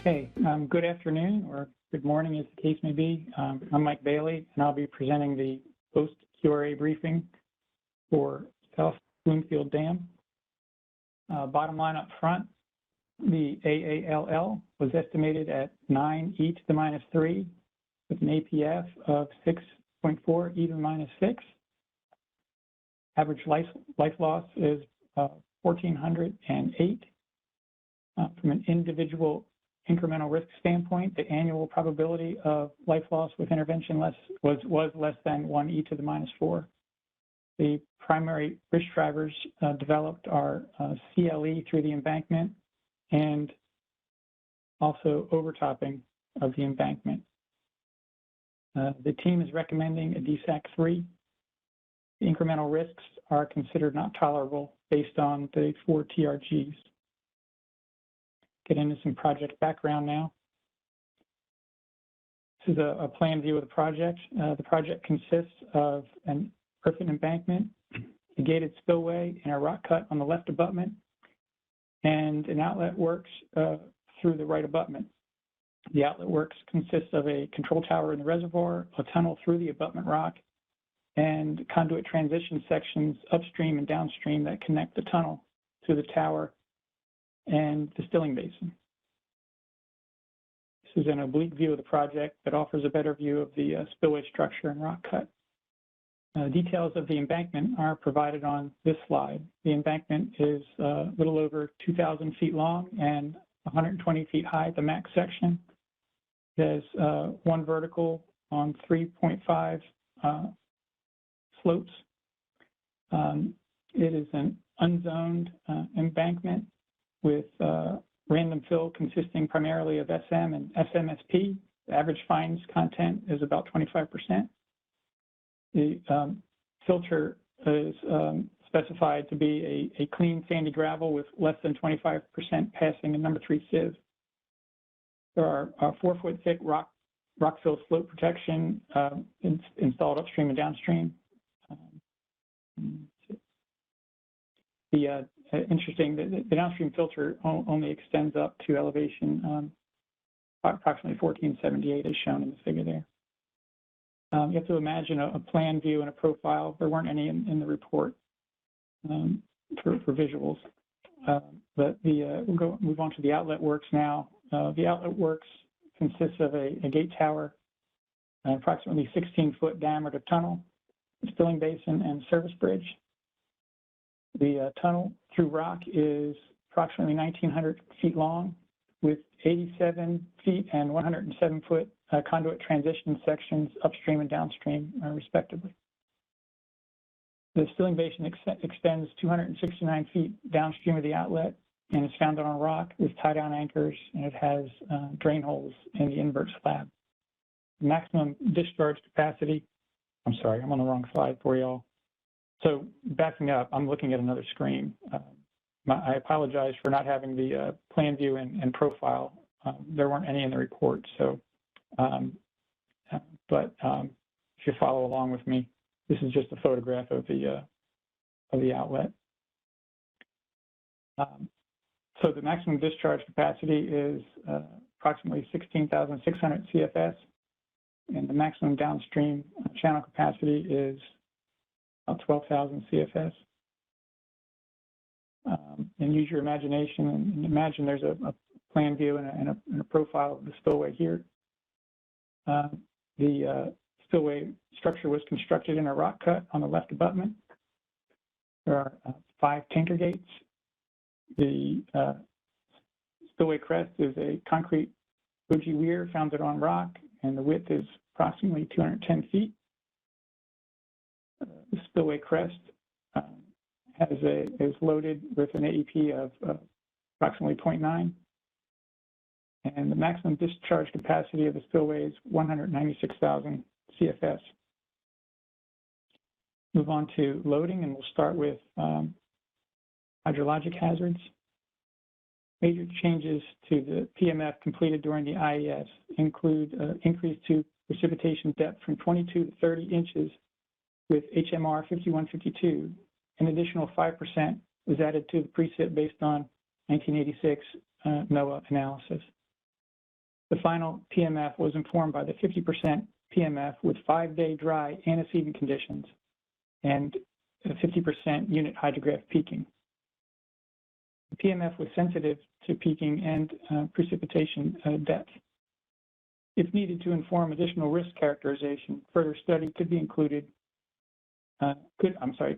Okay, good afternoon or good morning as the case may be. I'm Mike Bailey and I'll be presenting the post-QRA briefing for South Bloomfield Dam. Bottom line up front, the AALL was estimated at 9 e to the minus 3 with an APF of 6.4 e to the minus 6. Average life loss is 1,408. From an individual incremental risk standpoint, the annual probability of life loss with intervention was less than 1 e to the minus 4. The primary risk drivers developed are CLE through the embankment and also overtopping of the embankment. The team is recommending a DSAC 3. The incremental risks are considered not tolerable based on the 4 TRGs. Get into some project background now. This is a plan view of the project. The project consists of an earthen embankment, a gated spillway, and a rock cut on the left abutment, and an outlet works through the right abutment. The outlet works consists of a control tower in the reservoir, a tunnel through the abutment rock, and conduit transition sections upstream and downstream that connect the tunnel to the tower and the stilling basin. This is an oblique view of the project that offers a better view of the spillway structure and rock cut. Details of the embankment are provided on this slide. The embankment is a little over 2,000 feet long and 120 feet high at the max section. There's one vertical on 3.5 slopes. It is an unzoned embankment with random fill consisting primarily of SM and SMSP. The average fines content is about 25%. The filter is specified to be a clean sandy gravel with less than 25% passing a number 3 sieve. There are 4-foot thick rock fill slope protection installed upstream and downstream. Interesting, the downstream filter only extends up to elevation approximately 1478 as shown in the figure there. You have to imagine a plan view and a profile. There weren't any in the report for visuals. But we'll move on to the outlet works now. The outlet works consists of a gate tower, an approximately 16-foot diameter tunnel, a stilling basin, and service bridge. The tunnel through rock is approximately 1,900 feet long with 87 feet and 107-foot conduit transition sections upstream and downstream, respectively. The stilling basin extends 269 feet downstream of the outlet and is founded on rock with tie-down anchors, and it has drain holes in the invert slab. The maximum discharge capacity, I'm sorry, I'm on the wrong slide for y'all. So backing up, I'm looking at another screen. I apologize for not having the plan view and profile. There weren't any in the report, so if you follow along with me, this is just a photograph of the outlet. So the maximum discharge capacity is approximately 16,600 CFS, and the maximum downstream channel capacity is 12,000 CFS. And use your imagination and imagine there's a plan view and a profile of the spillway here. The spillway structure was constructed in a rock cut on the left abutment. There are 5 tanker gates. The spillway crest is a concrete bougie weir founded on rock, and the width is approximately 210 feet. The spillway crest is loaded with an AEP of approximately 0.9, and the maximum discharge capacity of the spillway is 196,000 CFS. Move on to loading, and we'll start with hydrologic hazards. Major changes to the PMF completed during the IES include increase to precipitation depth from 22 to 30 inches with HMR 5152. An additional 5% was added to the precip based on 1986 NOAA analysis. The final PMF was informed by the 50% PMF with 5-day dry antecedent conditions and 50% unit hydrograph peaking. The PMF was sensitive to peaking and precipitation depth. If needed to inform additional risk characterization, further study could be included. Could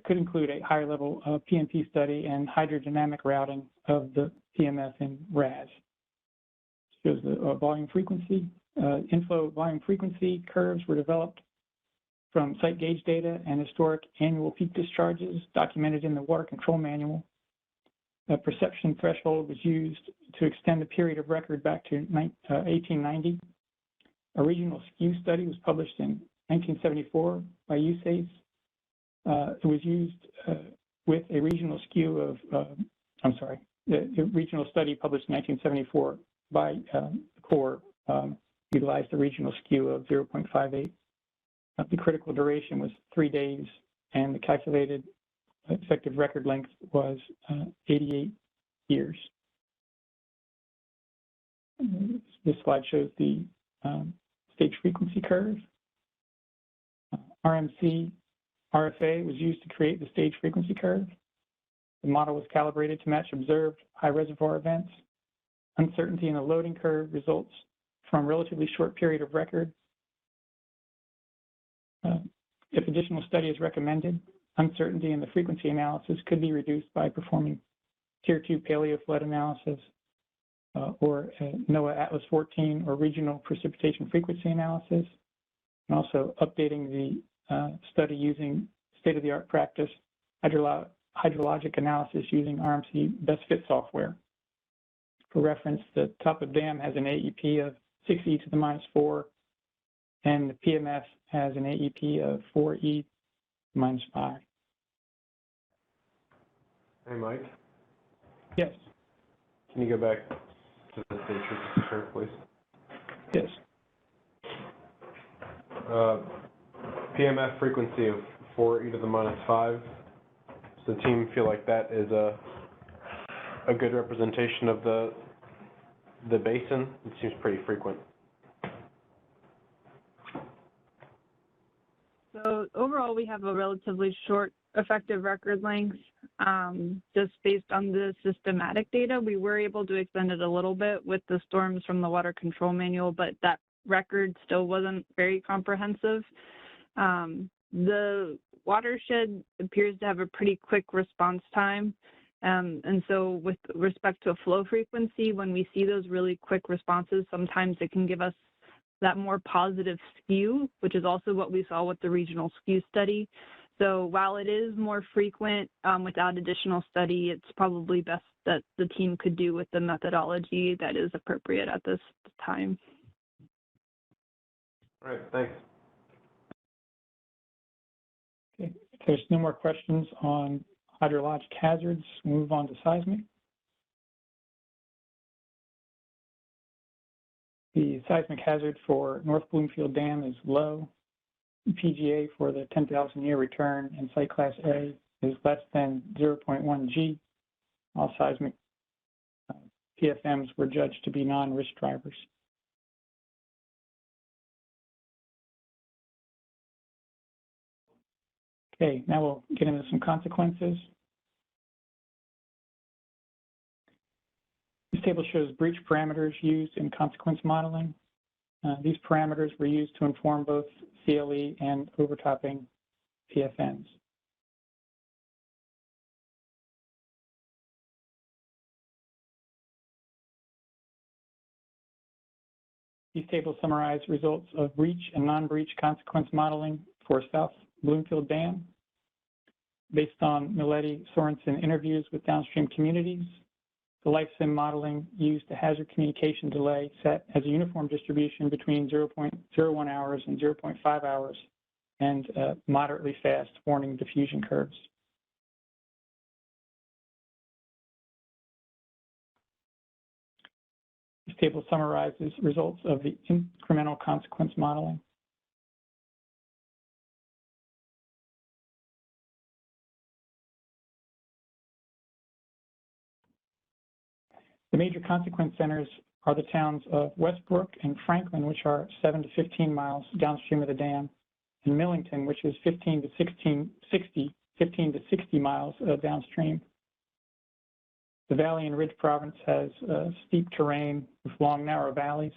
include a higher level PMP study and hydrodynamic routing of the PMF in RAS. Shows the volume frequency. Inflow volume frequency curves were developed from site gauge data and historic annual peak discharges documented in the water control manual. A perception threshold was used to extend the period of record back to 1890. A regional skew study was published in 1974 by USACE. It was used with a regional skew of, the regional study published in 1974 by the Corps utilized a regional skew of 0.58. The critical duration was 3 days, and the calculated effective record length was 88 years. This slide shows the stage frequency curve. RMC RFA was used to create the stage frequency curve. The model was calibrated to match observed high reservoir events. Uncertainty in the loading curve results from relatively short period of record. If additional study is recommended, uncertainty in the frequency analysis could be reduced by performing Tier 2 paleo flood analysis or NOAA Atlas 14 or regional precipitation frequency analysis, and also updating the study using state-of-the-art practice hydrologic analysis using RMC Best Fit software. For reference, the top of dam has an AEP of 6e to the minus 4, and the PMF has an AEP of 4e minus 5. Hey, Mike. Yes. Can you go back to the stage frequency curve, please? Yes. PMF frequency of 4e to the minus 5. Does the team feel like that is a good representation of the basin? It seems pretty frequent. So overall, we have a relatively short effective record length. Just based on the systematic data, we were able to extend it a little bit with the storms from the water control manual, but that record still wasn't very comprehensive. The watershed appears to have a pretty quick response time. And so with respect to flow frequency, when we see those really quick responses, sometimes it can give us that more positive skew, which is also what we saw with the regional skew study. So while it is more frequent without additional study, it's probably best that the team could do with the methodology that is appropriate at this time. All right, thanks. Okay. If there's no more questions on hydrologic hazards, we'll move on to seismic. The seismic hazard for North Bloomfield Dam is low. PGA for the 10,000 year return in site class A is less than 0.1 G. All seismic PFMs were judged to be non-risk drivers. Okay, now we'll get into some consequences. This table shows breach parameters used in consequence modeling. These parameters were used to inform both CLE and overtopping PFNs. These tables summarize results of breach and non-breach consequence modeling for South Bloomfield Dam. Based on Miletti-Sorensen interviews with downstream communities, the LifeSim modeling used a hazard communication delay set as a uniform distribution between 0.01 hours and 0.5 hours and moderately fast warning diffusion curves. This table summarizes results of the incremental consequence modeling. The major consequence centers are the towns of Westbrook and Franklin, which are 7 to 15 miles downstream of the dam, and Millington, which is 15 to 60 miles downstream. The Valley and Ridge Province has steep terrain with long, narrow valleys.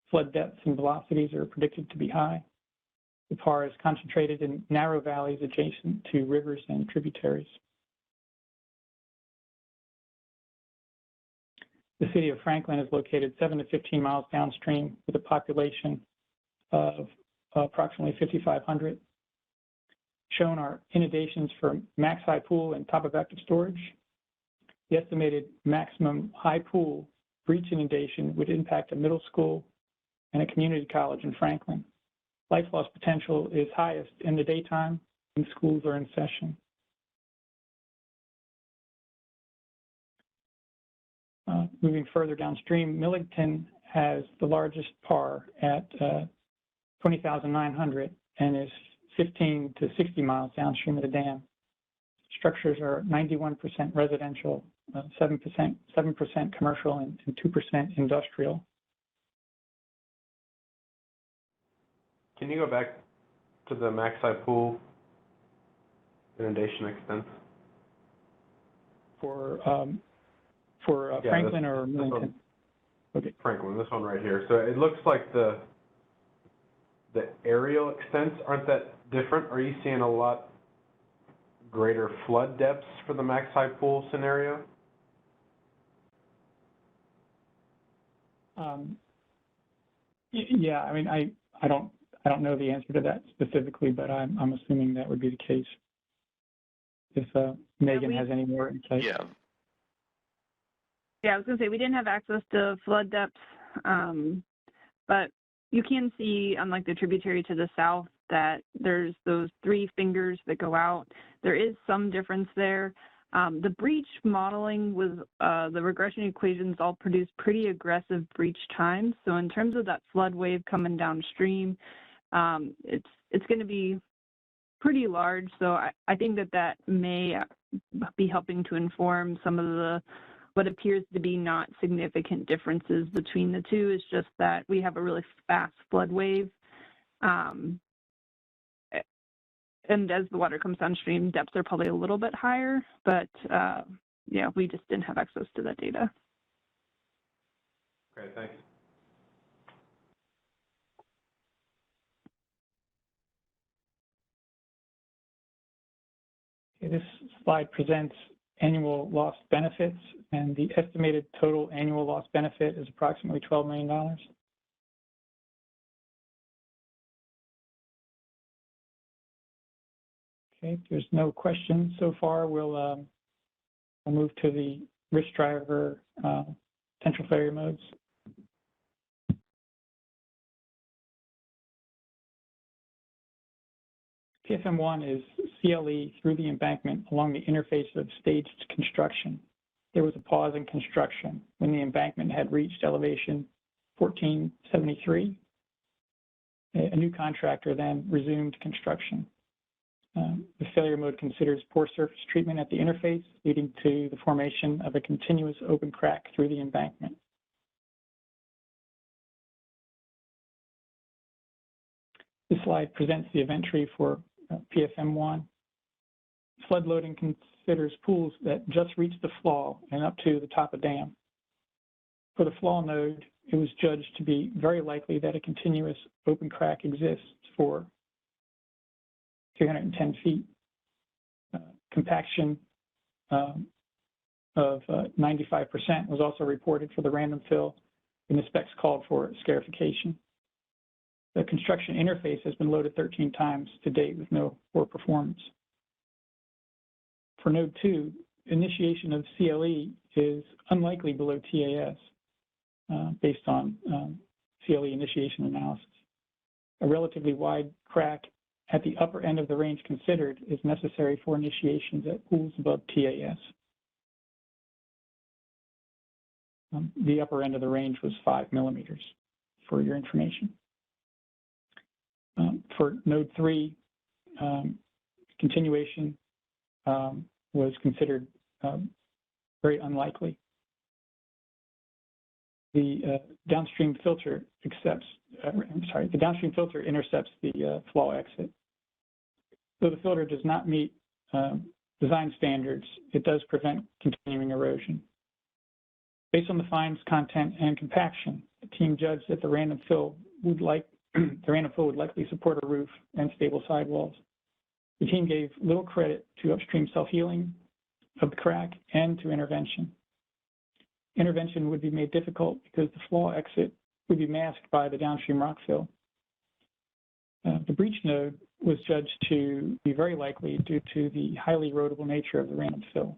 Flood depths and velocities are predicted to be high. The PAR is concentrated in narrow valleys adjacent to rivers and tributaries. The city of Franklin is located 7 to 15 miles downstream with a population of approximately 5,500. Shown are inundations for max high pool and top of active storage. The estimated maximum high pool breach inundation would impact a middle school and a community college in Franklin. Life loss potential is highest in the daytime when schools are in session. Moving further downstream, Millington has the largest PAR at 20,900 and is 15 to 60 miles downstream of the dam. Structures are 91% residential, 7% commercial, and 2% industrial. Can you go back to the max high pool inundation extent? For Yeah, Franklin or Millington? Okay. Franklin, this one right here. So it looks like the aerial extents aren't that different. Are you seeing a lot greater flood depths for the max high pool scenario? Yeah, I mean, I don't know the answer to that specifically, but I'm assuming that would be the case. If Megan has any more insight. Yeah. Yeah, I was going to say we didn't have access to flood depths, but you can see, unlike the tributary to the south, that there's those 3 fingers that go out. There is some difference there. The breach modeling with the regression equations all produce pretty aggressive breach times. So in terms of that flood wave coming downstream, it's going to be pretty large. So I think that may be helping to inform some of what appears to be not significant differences between the two. Is just that we have a really fast flood wave. And as the water comes downstream, depths are probably a little bit higher, but yeah, we just didn't have access to that data. Okay, thanks. Okay, this slide presents annual lost benefits, and the estimated total annual lost benefit is approximately $12 million. Okay, if there's no questions so far, we'll move to the risk driver potential failure modes. PFM1 is CLE through the embankment along the interface of staged construction. There was a pause in construction when the embankment had reached elevation 1473. A new contractor then resumed construction. The failure mode considers poor surface treatment at the interface, leading to the formation of a continuous open crack through the embankment. This slide presents the event tree for PFM1. Flood loading considers pools that just reach the flaw and up to the top of dam. For the flaw node, it was judged to be very likely that a continuous open crack exists for 310 feet. Compaction of 95% was also reported for the random fill, and the specs called for scarification. The construction interface has been loaded 13 times to date with no poor performance. For node 2, initiation of CLE is unlikely below TAS based on CLE initiation analysis. A relatively wide crack at the upper end of the range considered is necessary for initiations at pools above TAS. The upper end of the range was 5 millimeters for your information. For node 3, continuation was considered very unlikely. the downstream filter the downstream filter intercepts the flaw exit. Though the filter does not meet design standards, it does prevent continuing erosion. Based on the fines, content, and compaction, the team judged that the random fill would likely support a roof and stable sidewalls. The team gave little credit to upstream self-healing of the crack and to intervention. Intervention would be made difficult because the flaw exit would be masked by the downstream rock fill. The breach node was judged to be very likely due to the highly erodible nature of the random fill.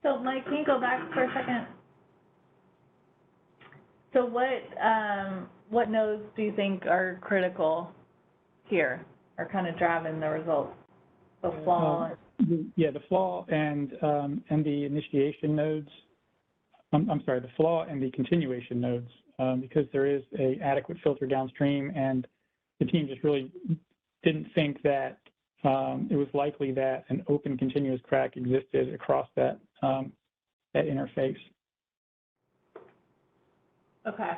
So Mike, can you go back for a second? So what nodes do you think are critical here, or kind of driving the results? The flaw. Yeah, the flaw and the initiation nodes. I'm sorry, the flaw and the continuation nodes, because there is an adequate filter downstream, and the team just really didn't think that it was likely that an open continuous crack existed across that interface. Okay.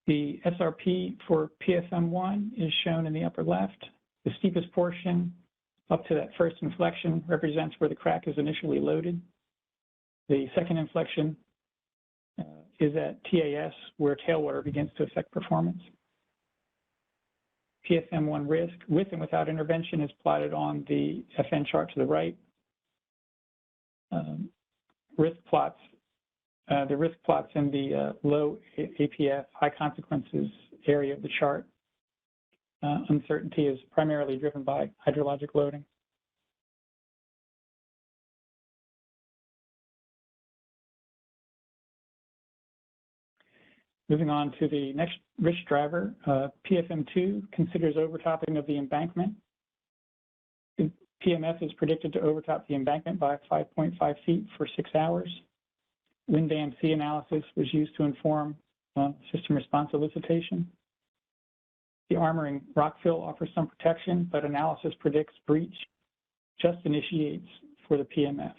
The SRP for PFM1 is shown in the upper left. The steepest portion up to that first inflection represents where the crack is initially loaded. The second inflection is at TAS, where tailwater begins to affect performance. PFM1 risk with and without intervention is plotted on the FN chart to the right. Risk plots. The risk plots in the low APF, high consequences area of the chart. Uncertainty is primarily driven by hydrologic loading. Moving on to the next risk driver, PFM2 considers overtopping of the embankment. The PMF is predicted to overtop the embankment by 5.5 feet for 6 hours. Wind dam C analysis was used to inform system response elicitation. The armoring rock fill offers some protection, but analysis predicts breach just initiates for the PMF.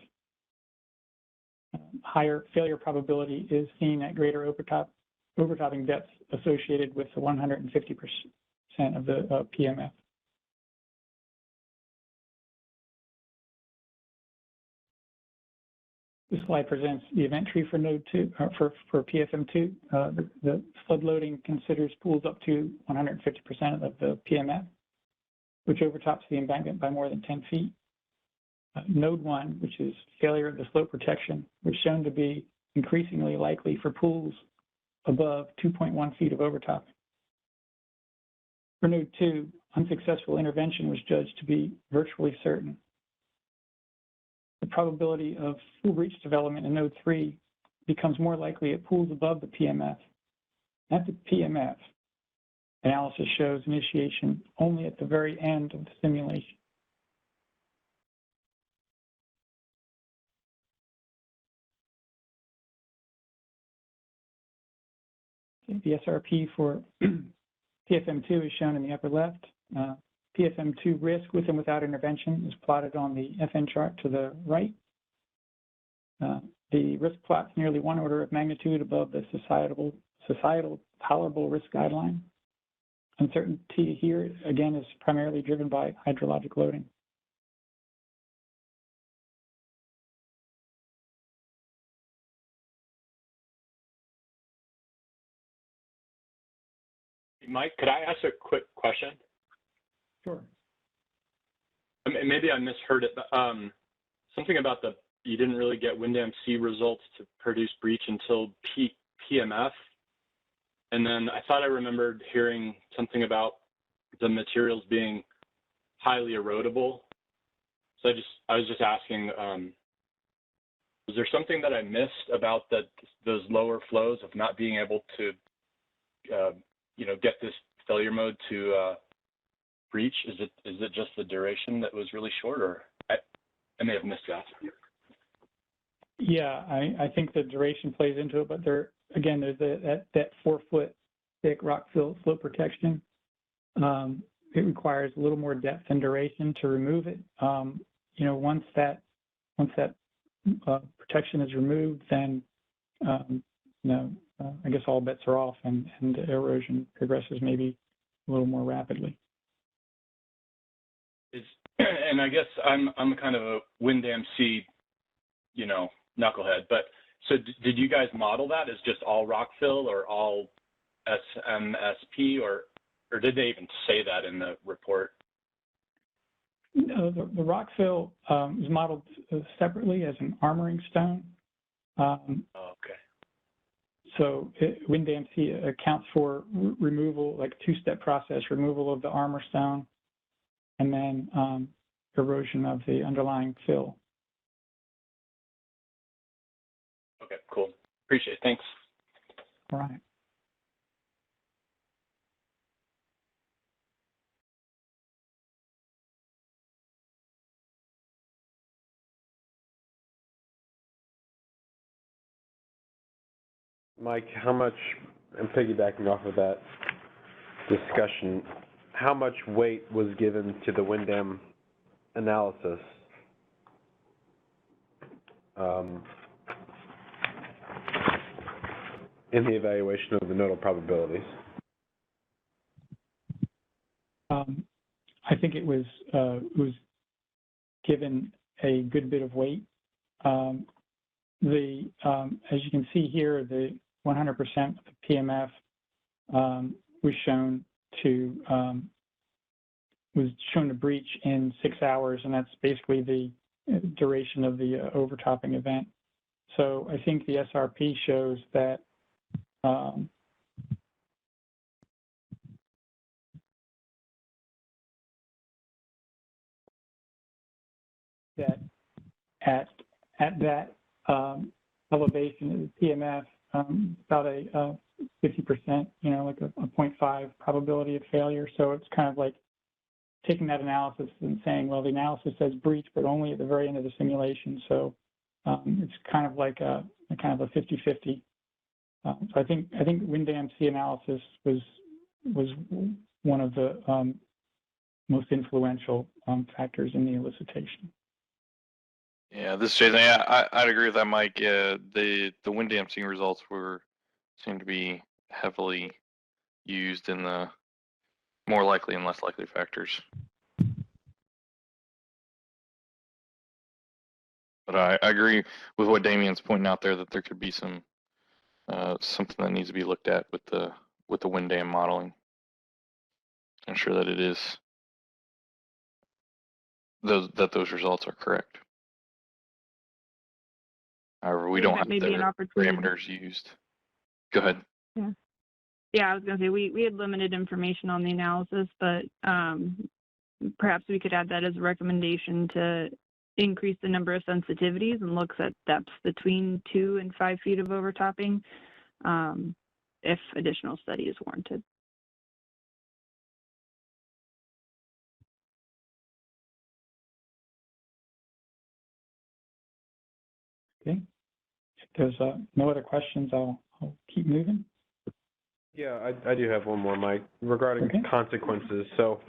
Higher failure probability is seen at greater overtopping depths associated with the 150% of the PMF. This slide presents the event tree for node 2, for PFM2. The flood loading considers pools up to 150% of the PMF, which overtops the embankment by more than 10 feet. Node 1, which is failure of the slope protection, was shown to be increasingly likely for pools above 2.1 feet of overtopping. For node 2, unsuccessful intervention was judged to be virtually certain. The probability of full breach development in node 3 becomes more likely at pools above the PMF. At the PMF, analysis shows initiation only at the very end of the simulation. The SRP for PFM2 is shown in the upper left. PFM2 risk with and without intervention is plotted on the FN chart to the right. The risk plot's nearly 1 order of magnitude above the societal tolerable risk guideline. Uncertainty here, again, is primarily driven by hydrologic loading. Mike, could I ask a quick question? Sure. Maybe I misheard it, but something about you didn't really get wind dam C results to produce breach until PMF. And then I thought I remembered hearing something about the materials being highly erodible. So I was just asking, was there something that I missed about those lower flows of not being able to, get this failure mode to breach? Is it just the duration that was really short, or I may have missed that? Yeah, I think the duration plays into it, but there again, there's that 4-foot thick rock fill slope protection. It requires a little more depth and duration to remove it. Once that protection is removed, then I guess all bets are off, and the erosion progresses maybe a little more rapidly. And I guess I'm kind of a WinDAM-C, knucklehead. But so did you guys model that as just all rock fill or all SMSP, or did they even say that in the report? No, the rock fill is modeled separately as an armoring stone. Okay. So WinDAM-C accounts for removal, like a 2-step process, removal of the armor stone, and then erosion of the underlying fill. Okay, cool. Appreciate it. Thanks. All right. Mike, how much, and piggybacking off of that discussion, how much weight was given to the WinDAM analysis in the evaluation of the nodal probabilities? I think it was given a good bit of weight. As you can see here, the 100% of the PMF was shown to breach in 6 hours, and that's basically the duration of the overtopping event. So I think the SRP shows that at that elevation, the PMF, about a 50%, like a 0.5 probability of failure. So it's kind of like taking that analysis and saying, well, the analysis says breach, but only at the very end of the simulation. So it's kind of like a 50-50. So I think WinDAM-C analysis was one of the most influential factors in the elicitation. Yeah, this is Jason. Yeah, I'd agree with that, Mike. The WinDAM-C results seem to be heavily used in the more likely and less likely factors. But I agree with what Damien's pointing out there, that there could be some something that needs to be looked at with the WinDAM modeling. Ensure that it is those results are correct. However, we don't have the parameters used. Go ahead. Yeah, I was going to say we had limited information on the analysis, but perhaps we could add that as a recommendation to increase the number of sensitivities and looks at depths between 2 and 5 feet of overtopping if additional study is warranted. Okay. If there's no other questions, I'll keep moving. Yeah, I do have one more, Mike, regarding consequences. So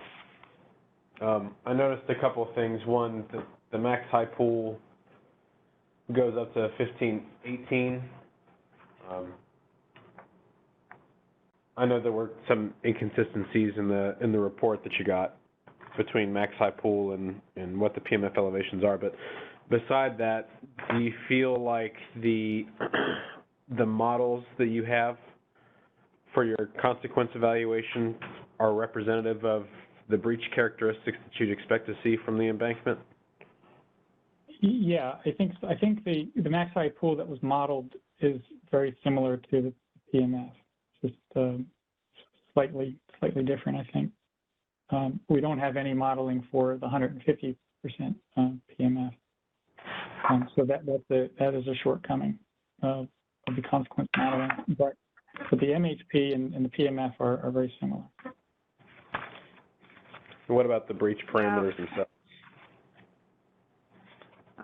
I noticed a couple of things. One, the max high pool goes up to 1518. I know there were some inconsistencies in the report that you got between max high pool and what the PMF elevations are, but beside that, do you feel like the models that you have for your consequence evaluation are representative of the breach characteristics that you'd expect to see from the embankment? Yeah, I think so. I think the max high pool that was modeled is very similar to the PMF, just slightly different, I think. We don't have any modeling for the 150% PMF. So that is a shortcoming of the consequence modeling. But the MHP and the PMF are very similar. What about the breach parameters themselves?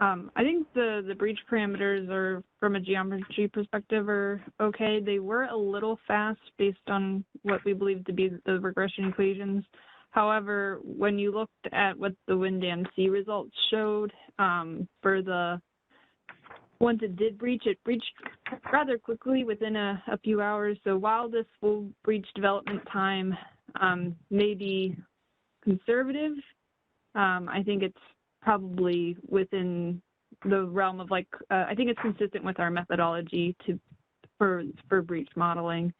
I think the breach parameters are, from a geometry perspective, are okay. They were a little fast based on what we believe to be the regression equations. However, when you looked at what the WinDAM-C results showed for the ones that did breach, it breached rather quickly within a few hours. So while this full breach development time may be conservative, I think it's probably within the realm of I think it's consistent with our methodology for breach modeling.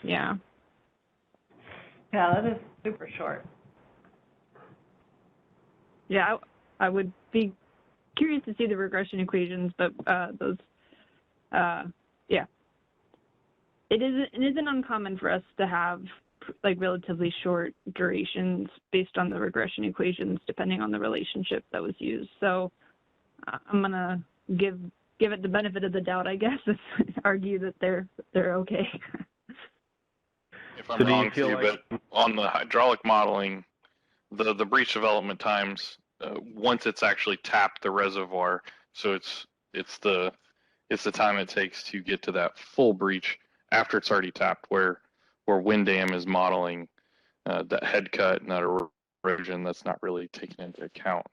Yeah. Yeah, that is super short. Yeah, I would be curious to see the regression equations, but yeah. It isn't uncommon for us to have relatively short durations based on the regression equations, depending on the relationship that was used. So I'm gonna give it the benefit of the doubt, I guess, and argue that they're okay. If I'm wrong too, but on the hydraulic modeling, the breach development times, once it's actually tapped the reservoir, so it's the time it takes to get to that full breach after it's already tapped, where WinDAM is modeling that head cut and that erosion that's not really taken into account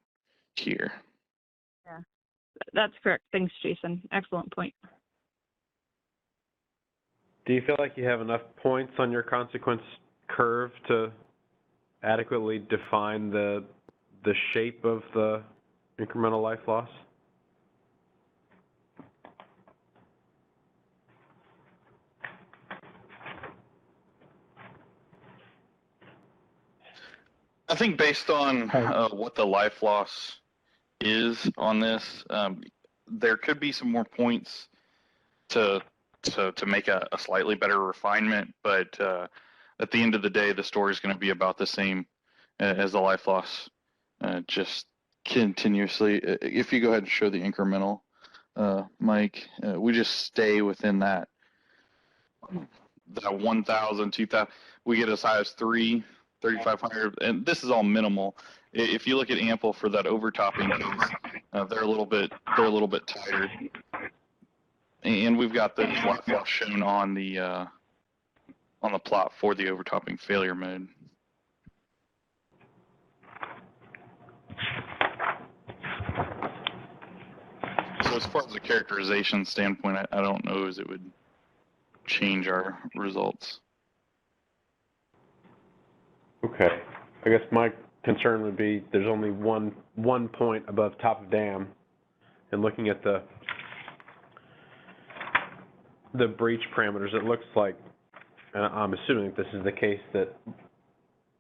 here. Yeah, that's correct. Thanks, Jason. Excellent point. Do you feel like you have enough points on your consequence curve to adequately define the shape of the incremental life loss? I think based on what the life loss is on this, there could be some more points to make a slightly better refinement, but at the end of the day, the story is going to be about the same as the life loss, just continuously. If you go ahead and show the incremental, Mike, we just stay within that 1,000, 2,000. We get as high as 3,500, and this is all minimal. If you look at Ample for that overtopping case, they're a little bit tighter. And we've got the life loss shown on the plot for the overtopping failure mode. So as far as the characterization standpoint, I don't know as it would change our results. Okay. I guess my concern would be there's only one point above top of dam, and looking at the breach parameters, it looks like, and I'm assuming this is the case, that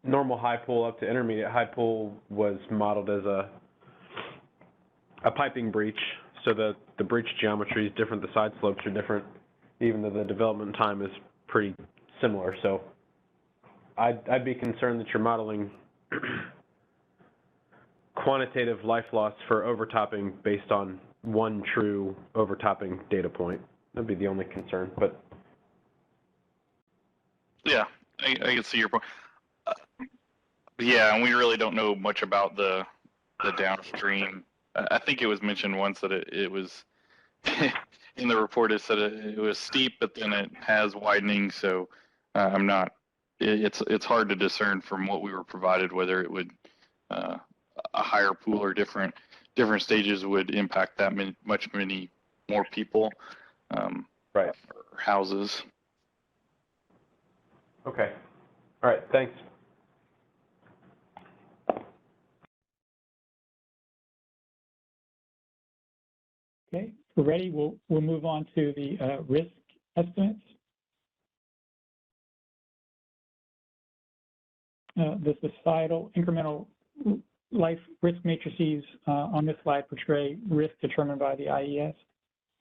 normal high pool up to intermediate high pool was modeled as a piping breach, so that the breach geometry is different, the side slopes are different, even though the development time is pretty similar. So I'd be concerned that you're modeling quantitative life loss for overtopping based on one true overtopping data point. That'd be the only concern, but. Yeah, I can see your point. Yeah, and we really don't know much about the downstream. I think it was mentioned once that it was, in the report it said it was steep, but then it has widening, so I'm not, it's hard to discern from what we were provided whether it would, a higher pool or different stages would impact that many more people. Right. Or houses. Okay. All right. Thanks. Okay. If we're ready, we'll move on to the risk estimates. The societal incremental life risk matrices on this slide portray risk determined by the IES.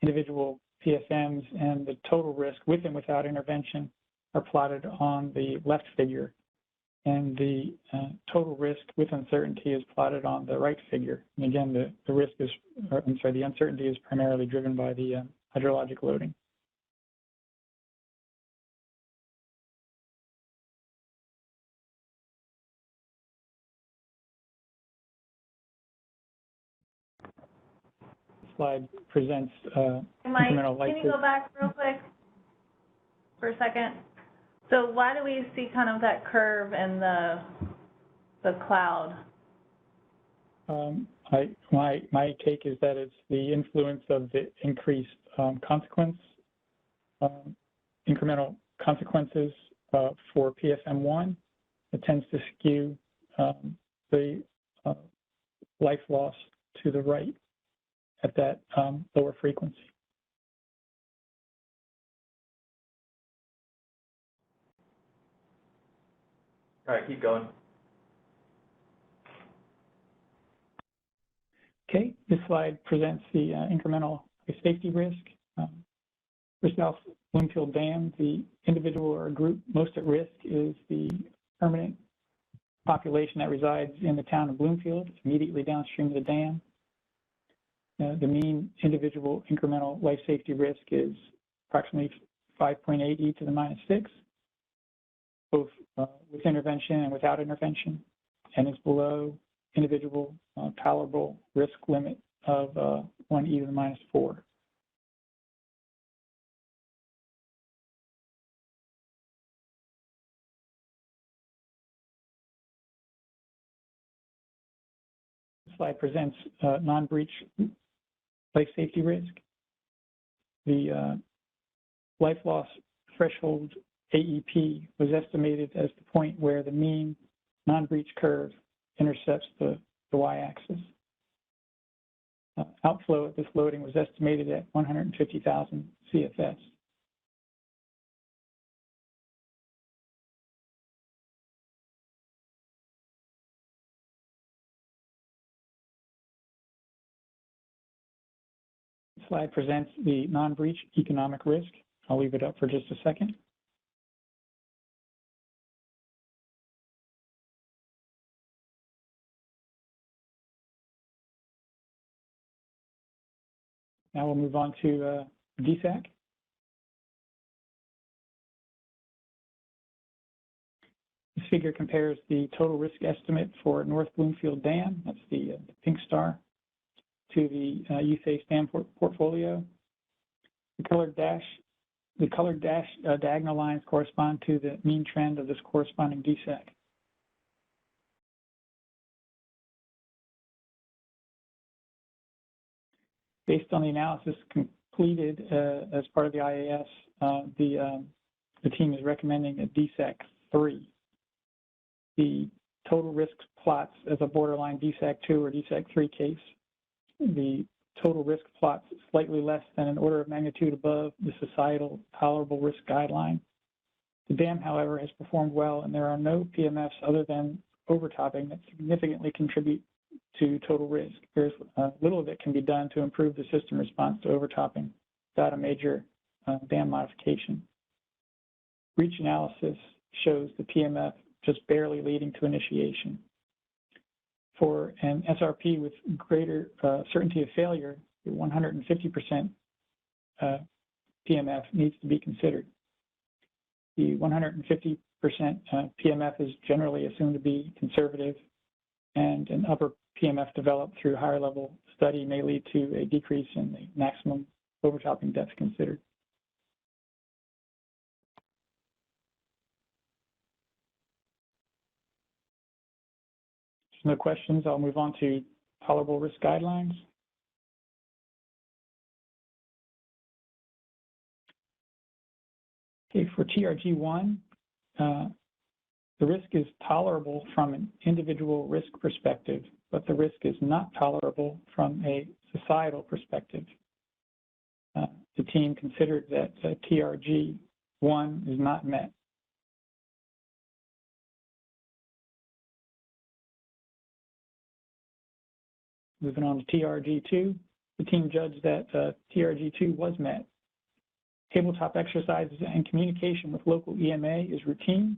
Individual PSMs and the total risk with and without intervention are plotted on the left figure, and the total risk with uncertainty is plotted on the right figure. And again, the uncertainty is primarily driven by the hydrologic loading. slide presents Mike, incremental life. can you go back real quick for a second? So why do we see kind of that curve in the cloud? My take is that it's the influence of the increased incremental consequences for PFM1. It tends to skew the life loss to the right at that lower frequency. All right, keep going. Okay, this slide presents the incremental safety risk. For South Bloomfield Dam, the individual or group most at risk is the permanent population that resides in the town of Bloomfield, immediately downstream of the dam. The mean individual incremental life safety risk is approximately 5.8 e to the -6, both with intervention and without intervention, and is below individual tolerable risk limit of 1 e to the -4. This slide presents non-breach life safety risk. The life loss threshold AEP was estimated as the point where the mean non-breach curve intercepts the y-axis. Outflow at this loading was estimated at 150,000 CFS. This slide presents the non-breach economic risk. I'll leave it up for just a second. Now we'll move on to DSAC. This figure compares the total risk estimate for North Bloomfield Dam, that's the pink star, to the USACE dam portfolio. The colored dash diagonal lines correspond to the mean trend of this corresponding DSAC. Based on the analysis completed as part of the IAS, the team is recommending a DSAC 3. The total risk plots as a borderline DSAC 2 or DSAC 3 case. The total risk plots slightly less than an order of magnitude above the societal tolerable risk guideline. The dam, however, has performed well, and there are no PMFs other than overtopping that significantly contribute to total risk. There's little that can be done to improve the system response to overtopping without a major dam modification. Breach analysis shows the PMF just barely leading to initiation. For an SRP with greater certainty of failure, the 150% PMF needs to be considered. The 150% PMF is generally assumed to be conservative, and an upper PMF developed through higher level study may lead to a decrease in the maximum overtopping depth considered. If there's no questions, I'll move on to tolerable risk guidelines. Okay, for TRG1, the risk is tolerable from an individual risk perspective, but the risk is not tolerable from a societal perspective. The team considered that TRG1 is not met. Moving on to TRG2, the team judged that TRG2 was met. Tabletop exercises and communication with local EMA is routine.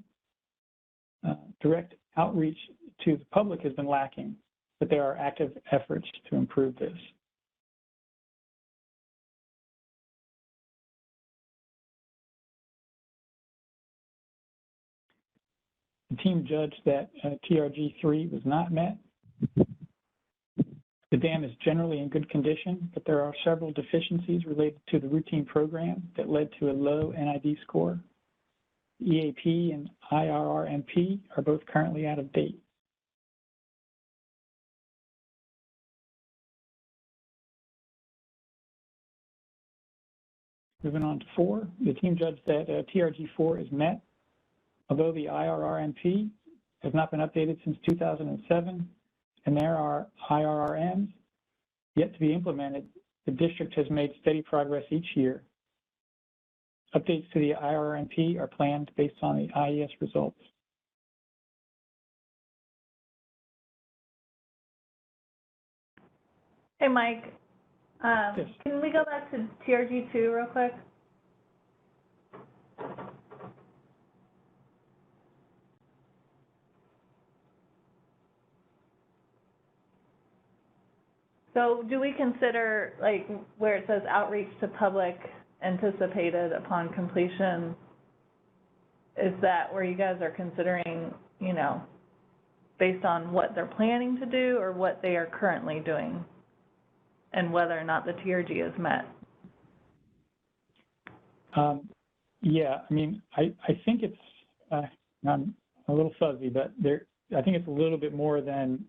Direct outreach to the public has been lacking, but there are active efforts to improve this. The team judged that TRG3 was not met. The dam is generally in good condition, but there are several deficiencies related to the routine program that led to a low NID score. EAP and IRRMP are both currently out of date. Moving on to 4, the team judged that TRG4 is met. Although the IRRMP has not been updated since 2007, and there are IRRMs yet to be implemented, the district has made steady progress each year. Updates to the IRRMP are planned based on the IES results. Hey, Mike, Yes. can we go back to TRG2 real quick? So do we consider, like, where it says outreach to public anticipated upon completion, is that where you guys are considering, you know, based on what they're planning to do or what they are currently doing, and whether or not the TRG is met? Yeah, I mean, I think it's, I'm a little fuzzy, but I think it's a little bit more than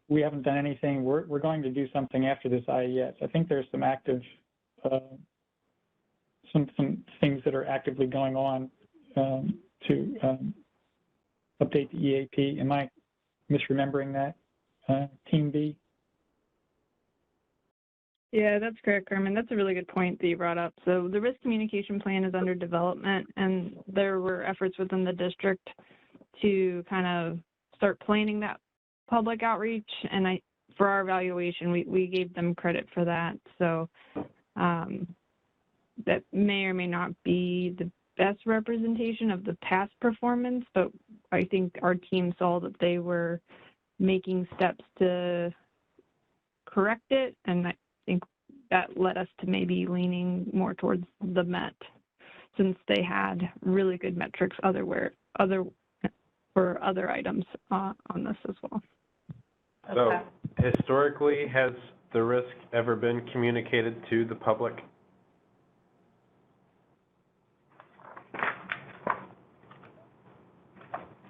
we haven't done anything. We're going to do something after this IES. I think there's some active, some things that are actively going on to update the EAP. Am I misremembering that, Team B? Yeah, that's correct, Carmen. That's a really good point that you brought up. So the risk communication plan is under development, and there were efforts within the district to kind of start planning that public outreach. And for our evaluation, we gave them credit for that. So that may or may not be the best representation of the past performance, but I think our team saw that they were making steps to correct it, and I think that led us to maybe leaning more towards the MET, since they had really good metrics for other items on this as well. So historically, has the risk ever been communicated to the public?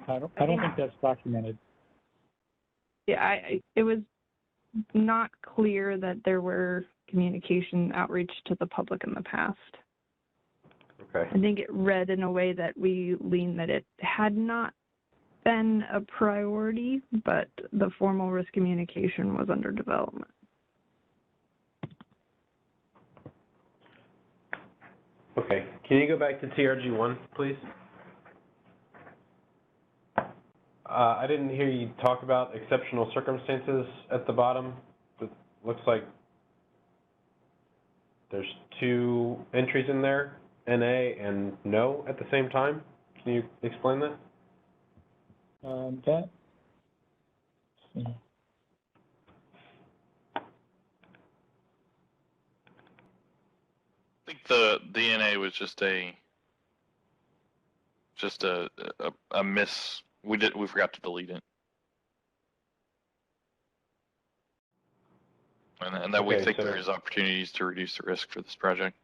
I don't think that's documented. Yeah, it was not clear that there were communication outreach to the public in the past. Okay. I think it read in a way that we lean that it had not been a priority, but the formal risk communication was under development. Okay. Can you go back to TRG1, please? I didn't hear you talk about exceptional circumstances at the bottom. It looks like there's 2 entries in there, NA and no at the same time. Can you explain that? Let's see. I think the DNA was just a miss. We forgot to delete it, and that we Okay, think so there is opportunities to reduce the risk for this project.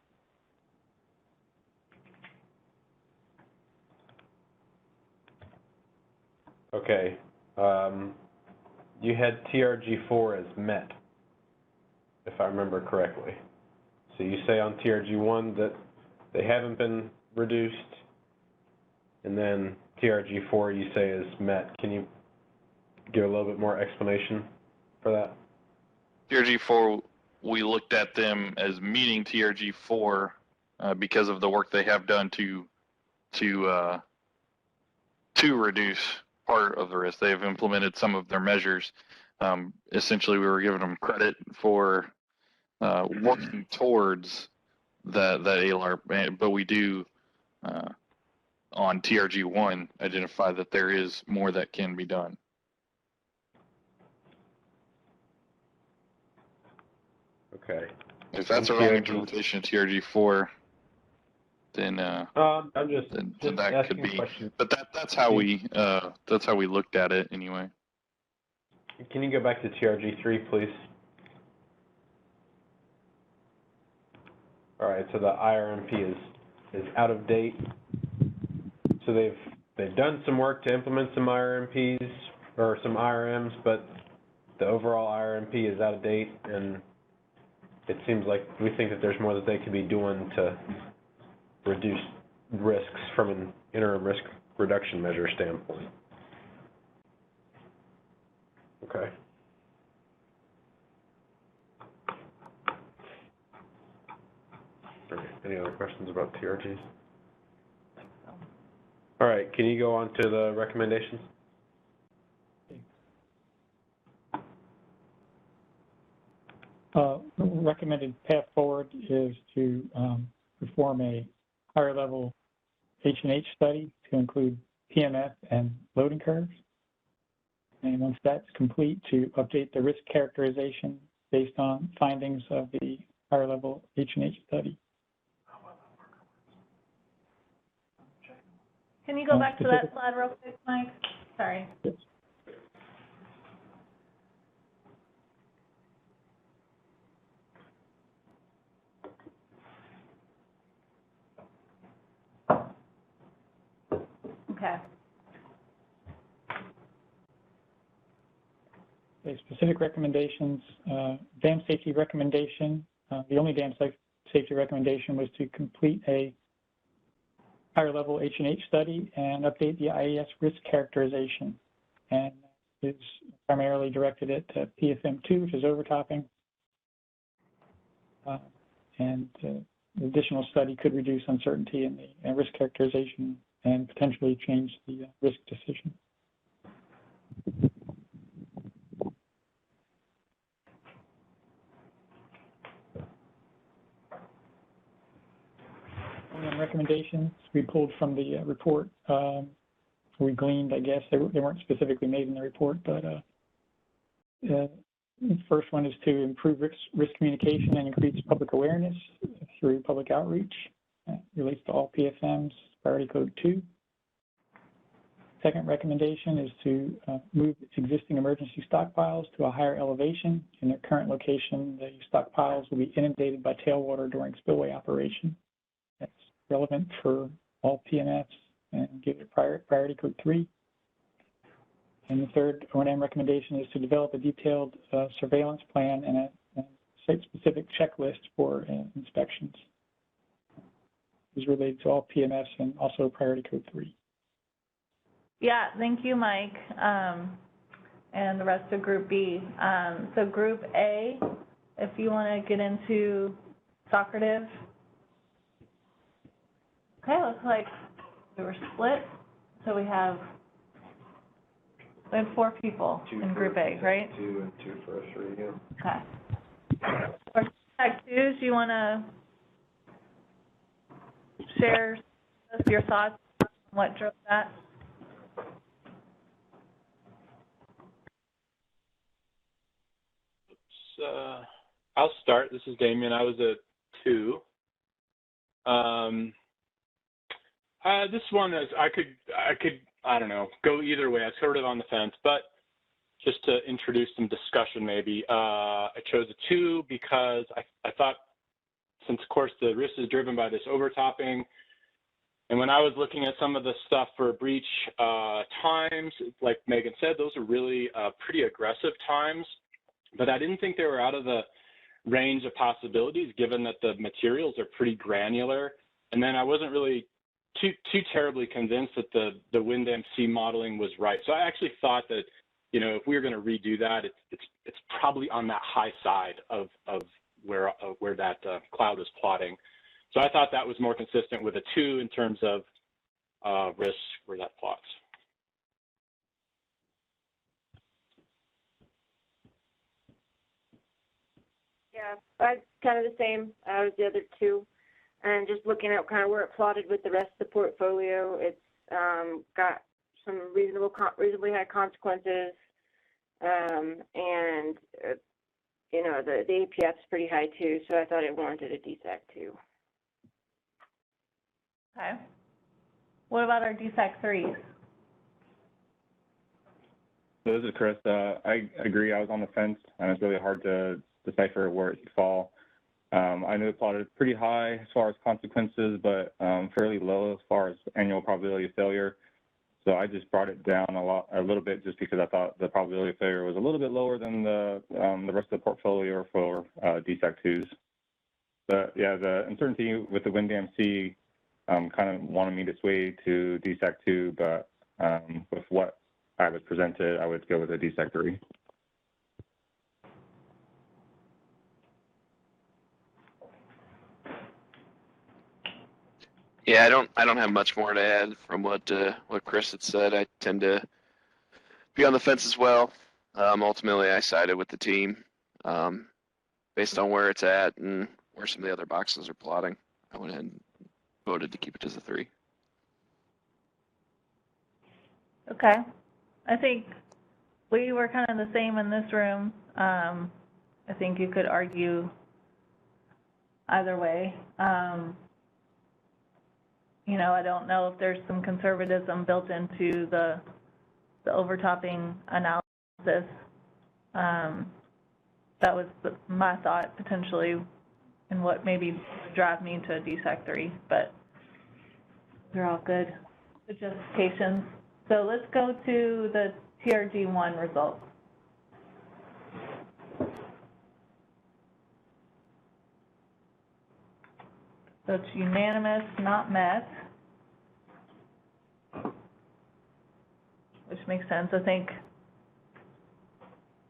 Okay. You had TRG4 as met, if I remember correctly. So you say on TRG1 that they haven't been reduced, and then TRG4 you say is met. Can you give a little bit more explanation for that? TRG4, we looked at them as meeting TRG4 because of the work they have done to reduce part of the risk. They have implemented some of their measures. Essentially, we were giving them credit for working towards that ALAR, but we do on TRG1 identify that there is more that can be done. Okay. If that's a wrong interpretation of TRG4, then I'm just then just that asking could be. questions. But that's how we looked at it anyway. Can you go back to TRG3, please? All right, so the IRMP is out of date. So they've done some work to implement some IRMPs or some IRMs, but the overall IRMP is out of date, and it seems like we think that there's more that they could be doing to reduce risks from an interim risk reduction measure standpoint. Okay. Any other questions about TRGs? All right, can you go on to the recommendations? Recommended path forward is to perform a higher level H&H study to include PMF and loading curves. And once that's complete, to update the risk characterization based on findings of the higher level H&H study. Can you go back to that slide real quick, Mike? Sorry. Yes. Okay. Okay, specific recommendations, dam safety recommendation. The only dam safety recommendation was to complete a higher level H&H study and update the IAS risk characterization. And it's primarily directed at PFM2, which is overtopping. And the additional study could reduce uncertainty in the risk characterization and potentially change the risk decision. Recommendations we pulled from the report. We gleaned, I guess, they weren't specifically made in the report, but the first one is to improve risk communication and increase public awareness through public outreach. Relates to all PFMs, priority code 2. Second recommendation is to move existing emergency stockpiles to a higher elevation. In their current location, the stockpiles will be inundated by tailwater during spillway operation. That's relevant for all PMFs and give it priority code 3. And the third O&M recommendation is to develop a detailed surveillance plan and a site-specific checklist for inspections. Is related to all PMFs and also priority code 3. Yeah, thank you, Mike, and the rest of Group B. So Group A, if you want to get into Socrative. Okay, looks like we were split. So we have 4 people in Group A, right? 2 and 2 for us 3 again. Okay. For Tech 2s, do you want to share your thoughts on what drove that? I'll start. This is Damien. I was a 2. This one is I don't know, go either way. I was sort of on the fence, but just to introduce some discussion maybe, I chose a 2 because I thought, since of course the risk is driven by this overtopping, and when I was looking at some of the stuff for breach times, like Megan said, those are really pretty aggressive times, but I didn't think they were out of the range of possibilities given that the materials are pretty granular. And then I wasn't really too terribly convinced that the WindMC modeling was right. So I actually thought that, you know, if we were going to redo that, it's probably on that high side of where that cloud was plotting. So I thought that was more consistent with a 2 in terms of risk where that plots. Yeah, I kind of the same. I was the other 2, and just looking at kind of where it plotted with the rest of the portfolio, it's got some reasonably high consequences, and you know the APF is pretty high too. So I thought it warranted a DSAC 2. Okay. What about our DSAC 3s? So this is Chris. I agree. I was on the fence, and it's really hard to decipher where it should fall. I know it plotted pretty high as far as consequences, but fairly low as far as annual probability of failure. So I just brought it down a little bit, just because I thought the probability of failure was a little bit lower than the rest of the portfolio for DSAC2s. But yeah, the uncertainty with the wind dam C kind of wanted me to sway to DSAC2, but with what I was presented, I would go with a DSAC3. Yeah, I don't have much more to add from what Chris had said. I tend to be on the fence as well. Ultimately, I sided with the team based on where it's at and where some of the other boxes are plotting. I went ahead and voted to keep it as a 3. Okay. I think we were kind of the same in this room. I think you could argue either way. You know, I don't know if there's some conservatism built into the overtopping analysis. That was my thought potentially, and what maybe would drive me to a DSAC3, but they're all good justifications. So let's go to the TRG1 results. So it's unanimous, not met, which makes sense. I think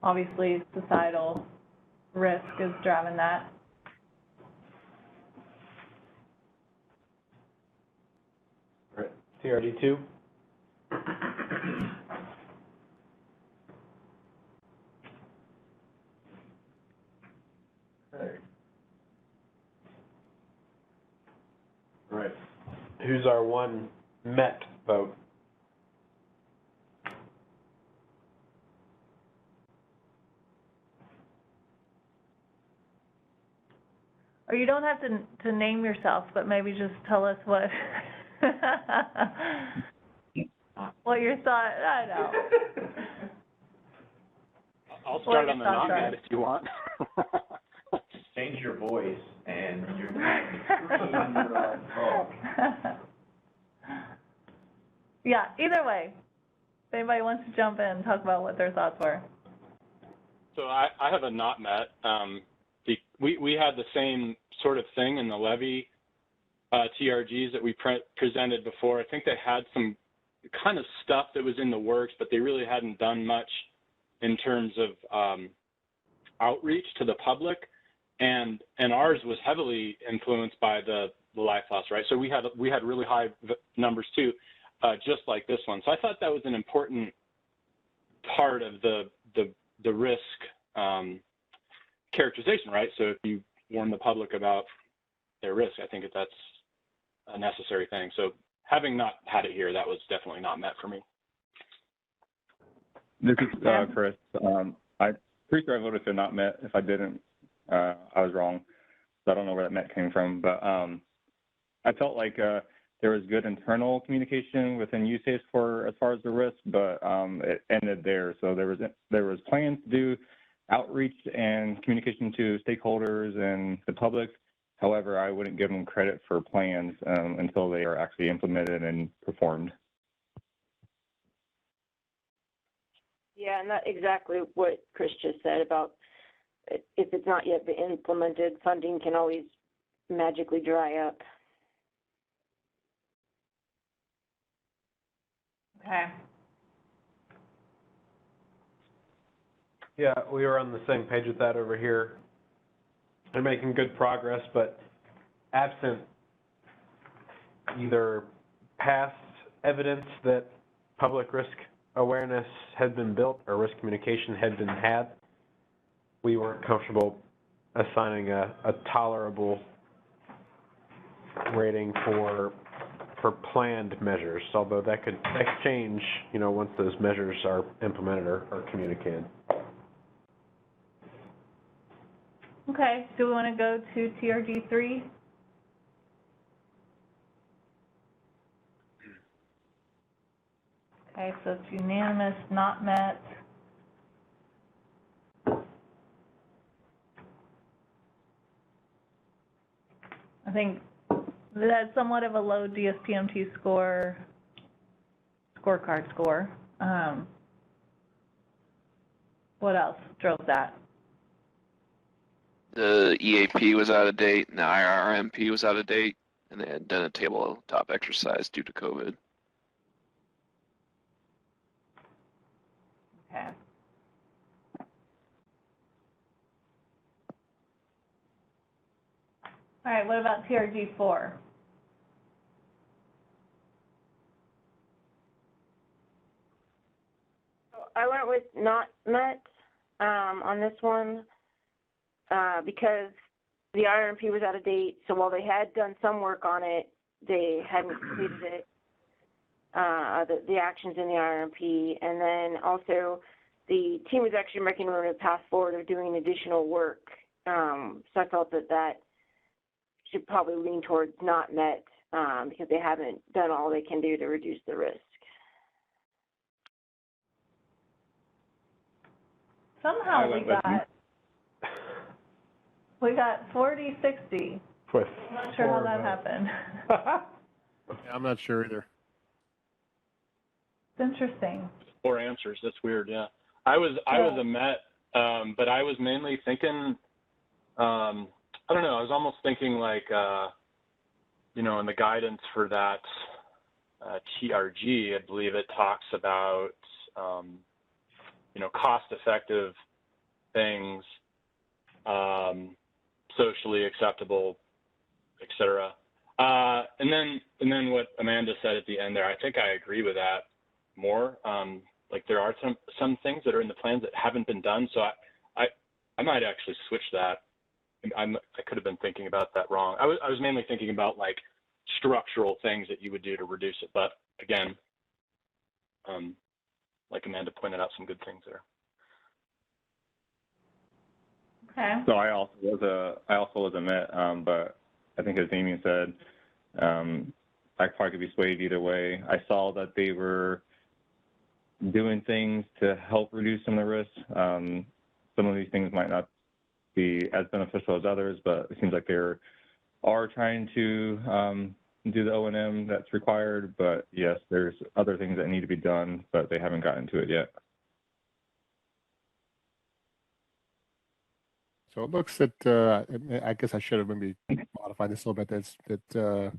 obviously societal risk is driving that. All right, TRG2. Okay. All right. Who's our one met vote? Or you don't have to name yourself, but maybe just tell us what what your thought. I know. I'll start on the not met if you want. Change your voice and you're Yeah, either way. If anybody wants to jump in and talk about what their thoughts were. So I have a not met. We had the same sort of thing in the levy TRGs that we presented before. I think they had some kind of stuff that was in the works, but they really hadn't done much in terms of outreach to the public, and ours was heavily influenced by the life loss, right? So we had really high numbers too, just like this one. So I thought that was an important part of the risk characterization, right? So if you warn the public about their risk, I think that's a necessary thing. So having not had it here, that was definitely not met for me. This is Chris. I'm pretty sure I voted for not met. If I didn't, I was wrong. So I don't know where that met came from. But I felt like there was good internal communication within USACE for as far as the risk, but it ended there. So there was plans to do outreach and communication to stakeholders and the public. However, I wouldn't give them credit for plans until they are actually implemented and performed. Yeah, and that's exactly what Chris just said about if it's not yet been implemented, funding can always magically dry up. Okay. Yeah, we were on the same page with that over here. They're making good progress, but absent either past evidence that public risk awareness had been built or risk communication had been had, we weren't comfortable assigning a tolerable rating for planned measures, although that could change, once those measures are implemented or communicated. Okay, do we want to go to TRG3? Okay, so it's unanimous, not met. I think that's somewhat of a low DSPMT scorecard score. What else drove that? The EAP was out of date, and the IRMP was out of date, and they had done a tabletop exercise due to COVID. Okay. All right, what about TRG4? I went with not met on this one because the IRMP was out of date. So while they had done some work on it, they hadn't completed it, the actions in the IRMP. And then also the team was actually making a path forward of doing additional work. So I felt that should probably lean towards not met because they haven't done all they can do to reduce the risk. Somehow we got 40-60. I'm not sure how that happened. Yeah, I'm not sure either. It's interesting. 4 answers. That's weird. Yeah, I was a Met, but I was mainly thinking. I don't know. I was almost thinking like, in the guidance for that TRG, I believe it talks about, cost-effective things, socially acceptable, et cetera. And then what Amanda said at the end there, I think I agree with that more. Like there are some things that are in the plans that haven't been done, so I might actually switch that. I could have been thinking about that wrong. I was mainly thinking about like structural things that you would do to reduce it, but again, like Amanda pointed out, some good things there. Okay. So I also was a Met, but I think as Damien said, I probably could be swayed either way. I saw that they were doing things to help reduce some of the risks. Some of these things might not be as beneficial as others, but it seems like they are trying to do the O&M that's required. But yes, there's other things that need to be done, but they haven't gotten to it yet. So it looks that I guess I should have maybe modified this a little bit. That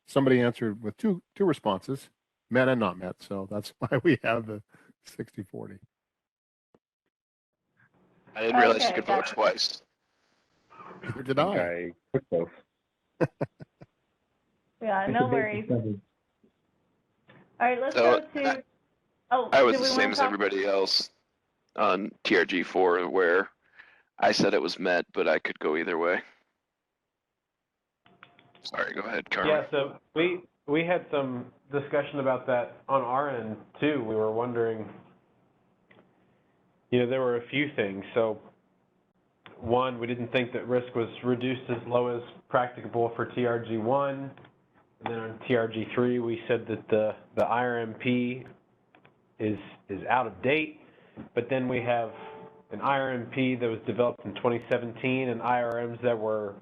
somebody answered with two responses, met and not met. So that's why we have the 60-40. I didn't realize you could vote twice. Neither did I. Took both. Yeah, no worries. All right, let's So, go to. Oh, I was the same as everybody else on TRG4, where I said it was met, but I could go either way. Sorry, go ahead, Carmen. Yeah, so we had some discussion about that on our end too. We were wondering, there were a few things. So one, we didn't think that risk was reduced as low as practicable for TRG1. And then on TRG3, we said that the IRMP is out of date, but then we have an IRMP that was developed in 2017 and IRMs that were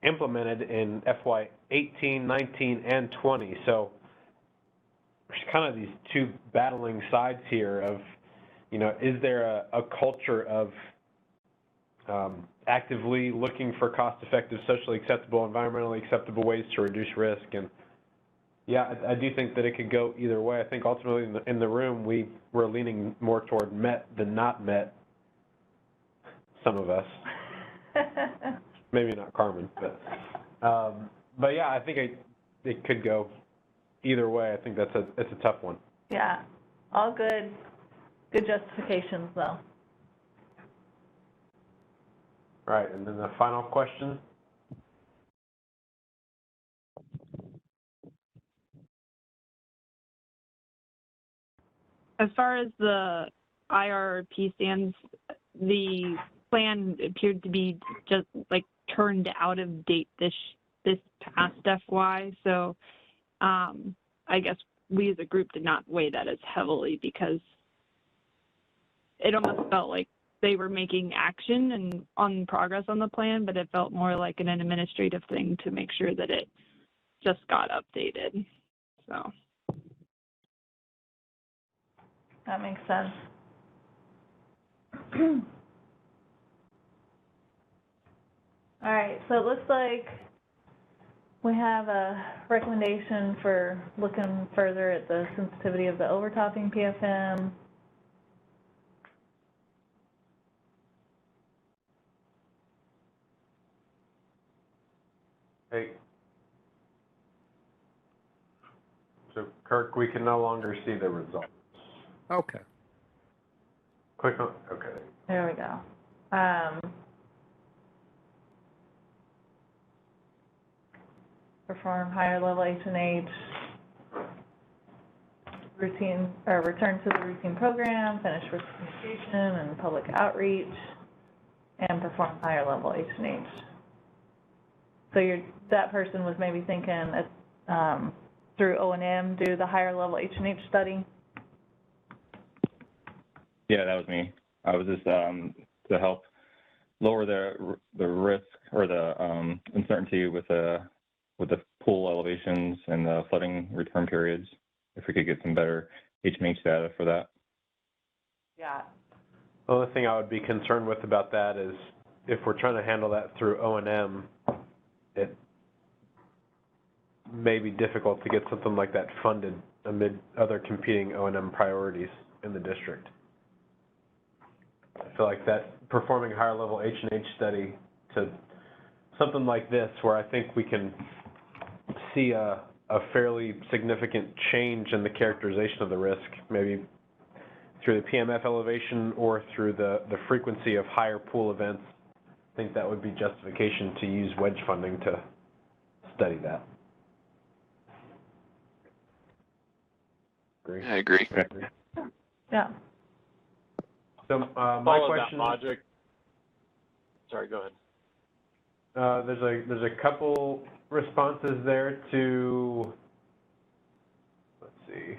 implemented in FY 18, 19, and 20. So there's kind of these two battling sides here of, is there a culture of actively looking for cost-effective, socially acceptable, environmentally acceptable ways to reduce risk? And yeah, I do think that it could go either way. I think ultimately in the room, we were leaning more toward met than not met, some of us. Maybe not Carmen, but yeah, I think it could go either way. I think it's a tough one. Yeah, all good justifications though. All right, and then the final question. As far as the IRP stands, the plan appeared to be just like turned out of date this past FY. So I guess we as a group did not weigh that as heavily because it almost felt like they were making action and on progress on the plan, but it felt more like an administrative thing to make sure that it just got updated. So that makes sense. All right, so it looks like we have a recommendation for looking further at the sensitivity of the overtopping PFM. Hey. So Kirk, we can no longer see the results. Okay. Click on, okay. There we go. Perform higher level H&H, routine, or return to the routine program, finish risk communication and public outreach, and perform higher level H&H. So that person was maybe thinking through O&M, do the higher level H&H study? Yeah, that was me. I was just to help lower the risk or the uncertainty with the pool elevations and the flooding return periods, if we could get some better H&H data for that. Yeah. The only thing I would be concerned with about that is if we're trying to handle that through O&M, it may be difficult to get something like that funded amid other competing O&M priorities in the district. I feel like that performing higher level H&H study to something like this, where I think we can see a fairly significant change in the characterization of the risk, maybe through the PMF elevation or through the frequency of higher pool events. I think that would be justification to use wedge funding to study that. Agree? I agree. Yeah. So my question. That logic. Sorry, go ahead. There's a couple responses there to, let's see.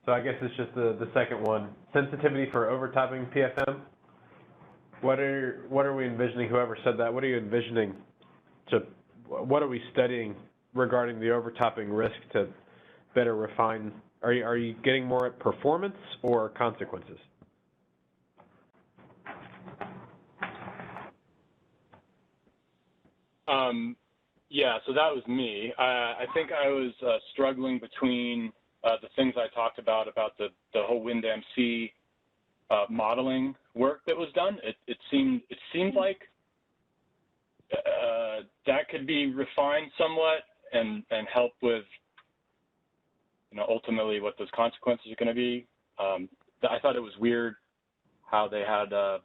So I guess it's just the second one. Sensitivity for overtopping PFM. What are we envisioning? Whoever said that, what are you envisioning? What are we studying regarding the overtopping risk to better refine? Are you getting more at performance or consequences? Yeah, so that was me. I think I was struggling between the things I talked about the whole WinDAM-C modeling work that was done. It seemed like that could be refined somewhat and help with, ultimately what those consequences are going to be. I thought it was weird how they had the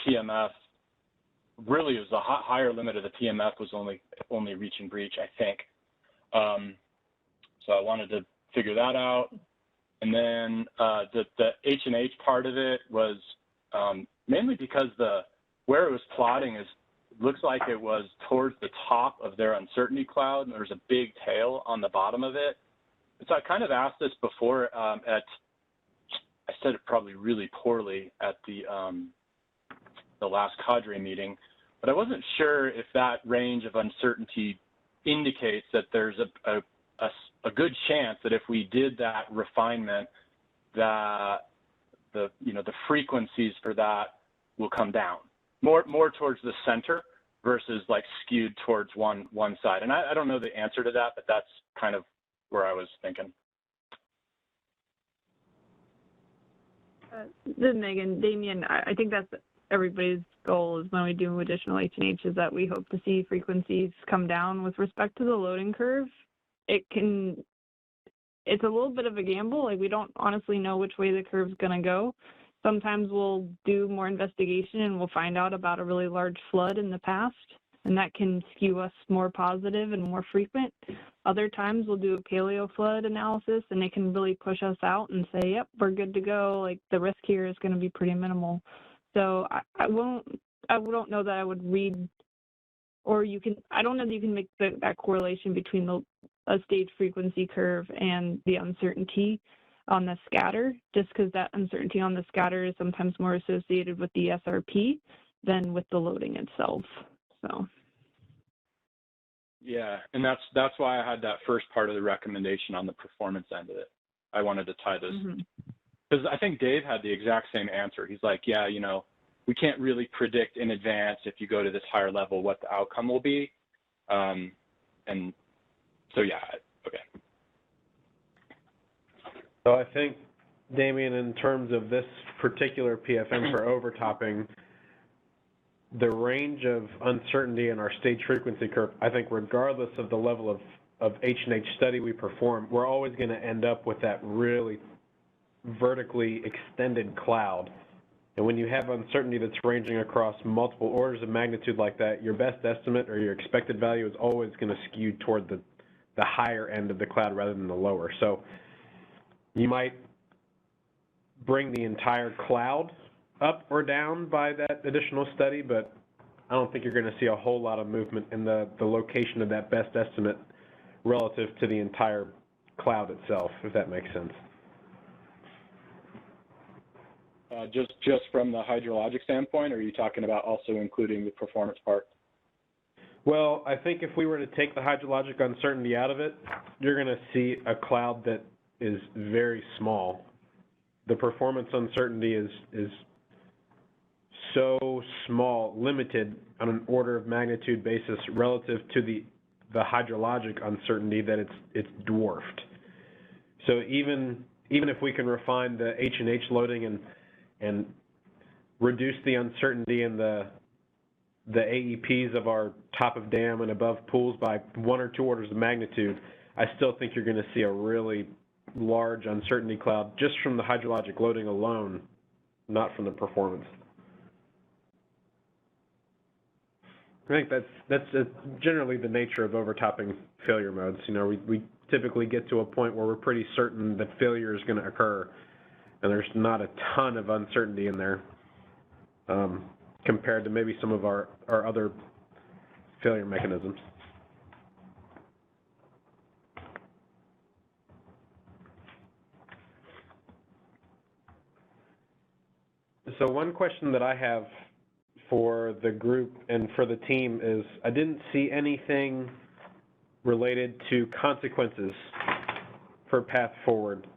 PMF. Really, it was the higher limit of the PMF was only reach and breach, I think. So I wanted to figure that out. And then the H&H part of it was mainly because where it was plotting looks like it was towards the top of their uncertainty cloud, and there's a big tail on the bottom of it. And so I kind of asked this before I said it probably really poorly at the last cadre meeting, but I wasn't sure if that range of uncertainty indicates that there's a good chance that if we did that refinement, that the frequencies for that will come down more towards the center versus like skewed towards one side. And I don't know the answer to that, but that's kind of where I was thinking. This is Megan. Damien, I think that's everybody's goal is when we do additional H&H is that we hope to see frequencies come down with respect to the loading curve. It's a little bit of a gamble. Like we don't honestly know which way the curve's going to go. Sometimes we'll do more investigation and we'll find out about a really large flood in the past, and that can skew us more positive and more frequent. Other times we'll do a paleo flood analysis and it can really push us out and say, yep, we're good to go. Like the risk here is going to be pretty minimal. So I don't know that I would read, or I don't know that you can make that correlation between a stage frequency curve and the uncertainty. on the scatter, just because that uncertainty on the scatter is sometimes more associated with the SRP than with the loading itself. So. Yeah, and that's why I had that first part of the recommendation on the performance end of it. I wanted to tie those, because I think Dave had the exact same answer. He's like, yeah, you know, we can't really predict in advance if you go to this higher level what the outcome will be. And so, yeah, okay. So I think, Damien, in terms of this particular PFM for overtopping, the range of uncertainty in our stage frequency curve, I think regardless of the level of H&H study we perform, we're always going to end up with that really vertically extended cloud. And when you have uncertainty that's ranging across multiple orders of magnitude like that, your best estimate or your expected value is always going to skew toward the higher end of the cloud rather than the lower. So you might bring the entire cloud up or down by that additional study, but I don't think you're going to see a whole lot of movement in the location of that best estimate relative to the entire cloud itself, if that makes sense. Just from the hydrologic standpoint, or are you talking about also including the performance part? Well, I think if we were to take the hydrologic uncertainty out of it, you're going to see a cloud that is very small. The performance uncertainty is so small, limited on an order of magnitude basis relative to the hydrologic uncertainty that it's dwarfed. So even if we can refine the H&H loading and reduce the uncertainty in the AEPs of our top of dam and above pools by 1 or 2 orders of magnitude, I still think you're going to see a really large uncertainty cloud just from the hydrologic loading alone, not from the performance. I think that's generally the nature of overtopping failure modes. You know, we typically get to a point where we're pretty certain that failure is going to occur, and there's not a ton of uncertainty in there compared to maybe some of our other failure mechanisms. So one question that I have for the group and for the team is, I didn't see anything related to consequences for path forward.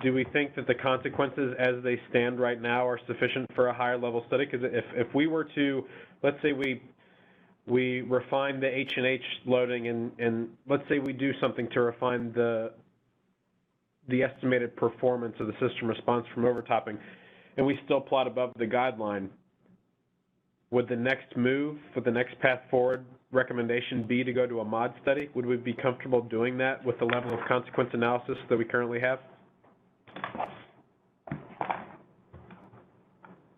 Do we think that the consequences as they stand right now are sufficient for a higher level study? Because if we were to, let's say we refine the H&H loading and let's say we do something to refine the estimated performance of the system response from overtopping, and we still plot above the guideline, would the next move, would the next path forward recommendation be to go to a mod study? Would we be comfortable doing that with the level of consequence analysis that we currently have?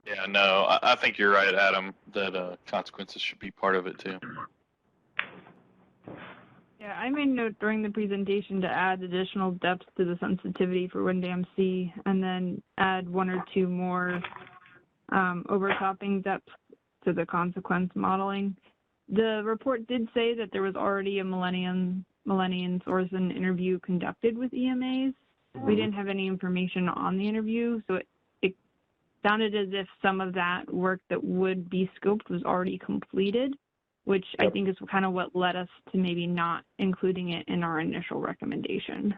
Yeah, no, I think you're right, Adam, that consequences should be part of it too. Yeah, I made note during the presentation to add additional depth to the sensitivity for WinDAM-C and then add 1 or 2 more overtopping depth to the consequence modeling. The report did say that there was already a Millennium source and interview conducted with EMAs. We didn't have any information on the interview, so it sounded as if some of that work that would be scoped was already completed, which I think is kind of what led us to maybe not including it in our initial recommendation.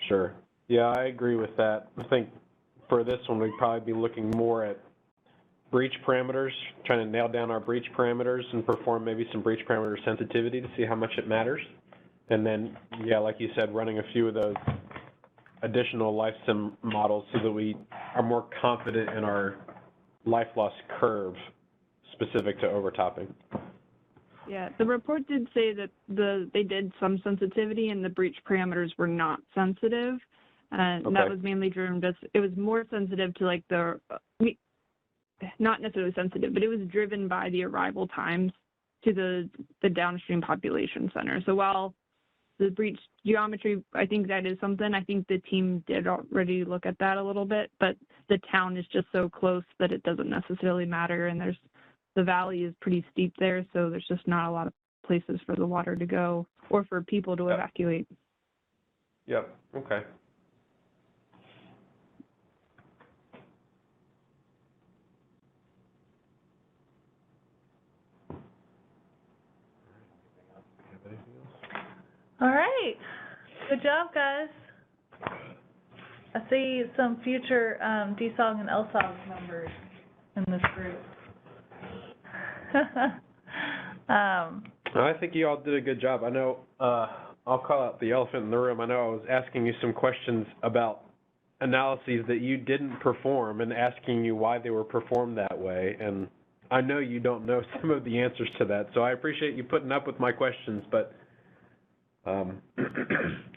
Sure. Yeah, I agree with that. I think for this one, we'd probably be looking more at breach parameters, trying to nail down our breach parameters and perform maybe some breach parameter sensitivity to see how much it matters. And then, yeah, like you said, running a few of those additional life sim models so that we are more confident in our life loss curve specific to overtopping. Yeah, the report did say that they did some sensitivity and the breach parameters were not sensitive. And that was mainly driven, it was more sensitive to like not necessarily sensitive, but it was driven by the arrival times to the downstream population center. So while the breach geometry, I think that is something, I think the team did already look at that a little bit, but the town is just so close that it doesn't necessarily matter, and the valley is pretty steep there, so there's just not a lot of places for the water to go or for people to evacuate. Yep, okay. All right. Good job, guys. I see some future DSOG and LSOG members in this group. I think you all did a good job. I know, I'll call out the elephant in the room. I know I was asking you some questions about analyses that you didn't perform and asking you why they were performed that way. And I know you don't know some of the answers to that. So I appreciate you putting up with my questions, but I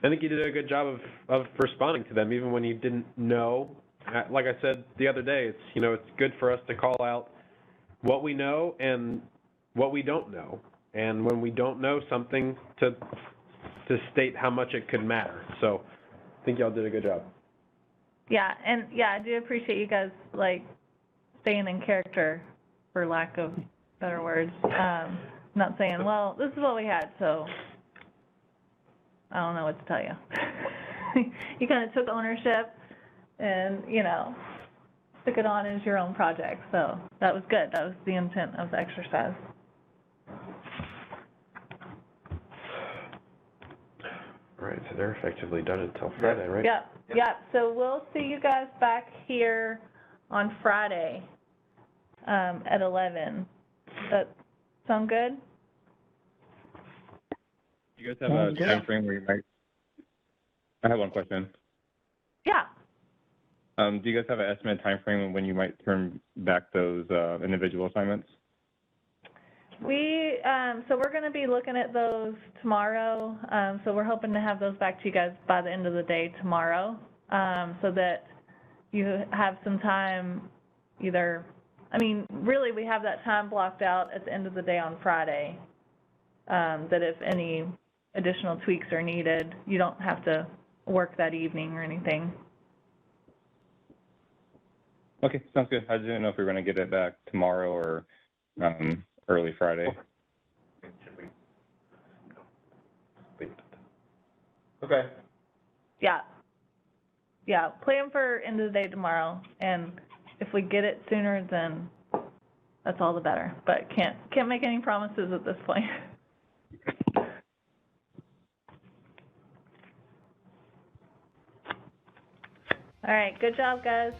think you did a good job of responding to them, even when you didn't know. Like I said the other day, it's, you know, it's good for us to call out what we know and what we don't know. And when we don't know something, to state how much it could matter. So I think y'all did a good job. Yeah, and yeah, I do appreciate you guys, like, staying in character, for lack of better words. Not saying, well, this is what we had, so I don't know what to tell you. You kind of took ownership and, you know, took it on as your own project. So that was good. That was the intent of the exercise. All right, so they're effectively done until Friday, right? Yep, yep. So we'll see you guys back here on Friday at 11. Does that sound good? You guys have a time frame where you might? I have one question. Yeah. Do you guys have an estimated time frame when you might turn back those individual assignments? So we're going to be looking at those tomorrow. So we're hoping to have those back to you guys by the end of the day tomorrow, so that you have some time either, I mean, really we have that time blocked out at the end of the day on Friday, that if any additional tweaks are needed, you don't have to work that evening or anything. Okay, sounds good. I just didn't know if we were going to get it back tomorrow or early Friday. Okay. Yeah. Yeah, plan for end of the day tomorrow, and if we get it sooner, then that's all the better. But can't make any promises at this point. All right, good job, guys.